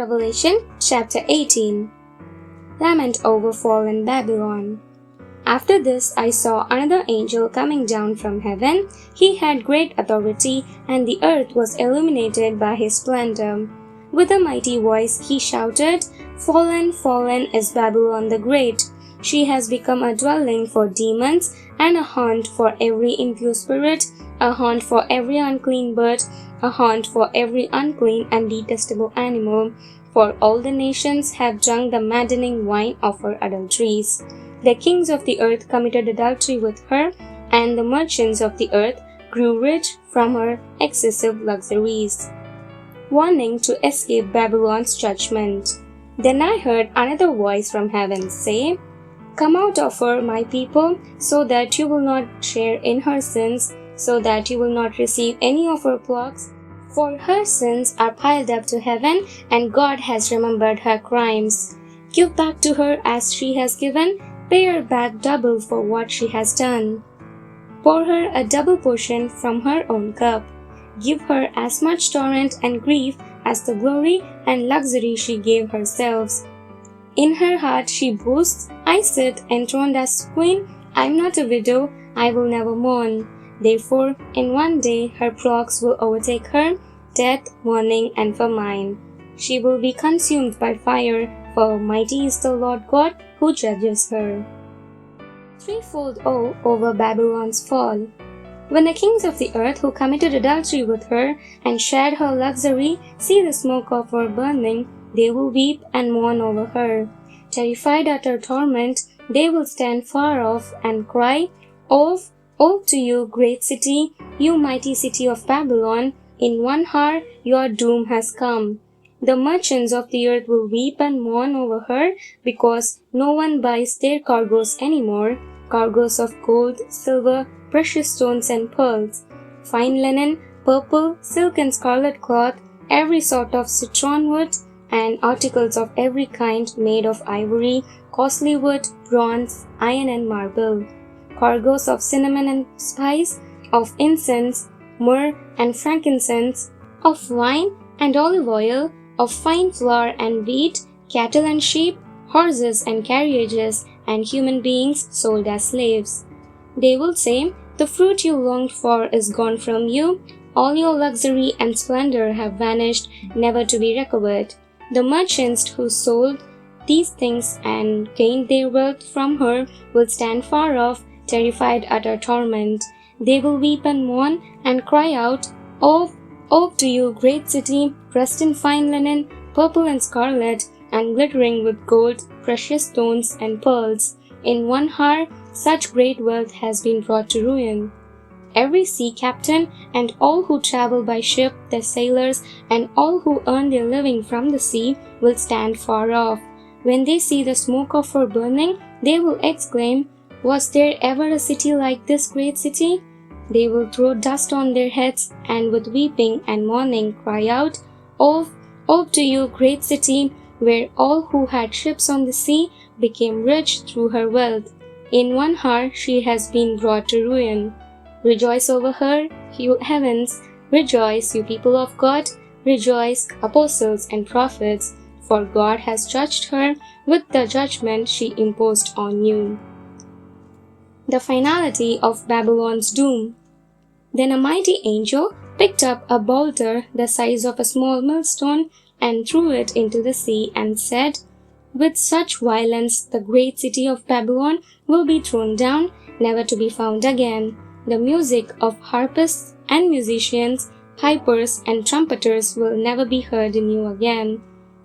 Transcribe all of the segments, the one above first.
Revelation chapter 18. Lament over fallen Babylon. After this I saw another angel coming down from heaven. He had great authority, and the earth was illuminated by his splendor. With a mighty voice he shouted, "Fallen, fallen is Babylon the Great. She has become a dwelling for demons, and a haunt for every impure spirit, a haunt for every unclean bird, a haunt for every unclean and detestable animal, for all the nations have drunk the maddening wine of her adulteries. The kings of the earth committed adultery with her, and the merchants of the earth grew rich from her excessive luxuries." Warning to escape Babylon's judgment. Then I heard another voice from heaven say, "Come out of her, my people, so that you will not share in her sins, so that you will not receive any of her plagues. For her sins are piled up to heaven, and God has remembered her crimes. Give back to her as she has given, pay her back double for what she has done. Pour her a double portion from her own cup. Give her as much torment and grief as the glory and luxury she gave herself. In her heart she boasts, 'I sit enthroned as queen, I am not a widow, I will never mourn.' Therefore, in one day her plagues will overtake her, death, mourning, and famine. She will be consumed by fire, for mighty is the Lord God who judges her." Threefold woe over Babylon's fall. When the kings of the earth who committed adultery with her and shared her luxury see the smoke of her burning, they will weep and mourn over her. Terrified at her torment, they will stand far off and cry, "Woe, woe to you, great city, you mighty city of Babylon! In 1 hour your doom has come." The merchants of the earth will weep and mourn over her, because no one buys their cargoes anymore, cargoes of gold, silver, precious stones and pearls, fine linen, purple, silk and scarlet cloth, every sort of citron wood, and articles of every kind made of ivory, costly wood, bronze, iron and marble, cargoes of cinnamon and spice, of incense, myrrh and frankincense, of wine and olive oil, of fine flour and wheat, cattle and sheep, horses and carriages, and human beings sold as slaves. They will say, "The fruit you longed for is gone from you. All your luxury and splendor have vanished, never to be recovered." The merchants who sold these things and gained their wealth from her will stand far off, terrified at her torment. They will weep and mourn and cry out, "Oh, woe to you, great city, dressed in fine linen, purple and scarlet, and glittering with gold, precious stones, and pearls. In 1 hour, such great wealth has been brought to ruin." Every sea captain and all who travel by ship, the sailors, and all who earn their living from the sea will stand far off. When they see the smoke of her burning, they will exclaim, "Was there ever a city like this great city?" They will throw dust on their heads, and with weeping and mourning cry out, "Oh, woe to you, great city, where all who had ships on the sea became rich through her wealth. In 1 hour she has been brought to ruin. Rejoice over her, you heavens, rejoice, you people of God, rejoice, apostles and prophets, for God has judged her with the judgment she imposed on you." The finality of Babylon's doom. Then a mighty angel picked up a boulder the size of a small millstone and threw it into the sea and said, "With such violence the great city of Babylon will be thrown down, never to be found again. The music of harpists and musicians, pipers and trumpeters will never be heard in you again.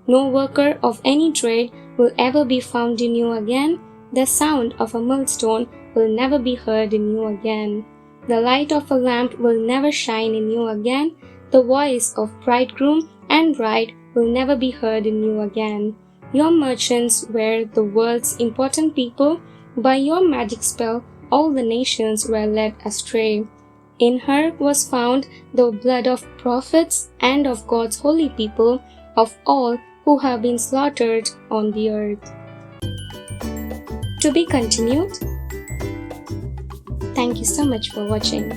No worker of any trade will ever be found in you again. The sound of a millstone will never be heard in you again. The light of a lamp will never shine in you again. The voice of bridegroom and bride will never be heard in you again. Your merchants were the world's important people. By your magic spell, all the nations were led astray. In her was found the blood of prophets and of God's holy people, of all who have been slaughtered on the earth." To be continued. Thank you so much for watching.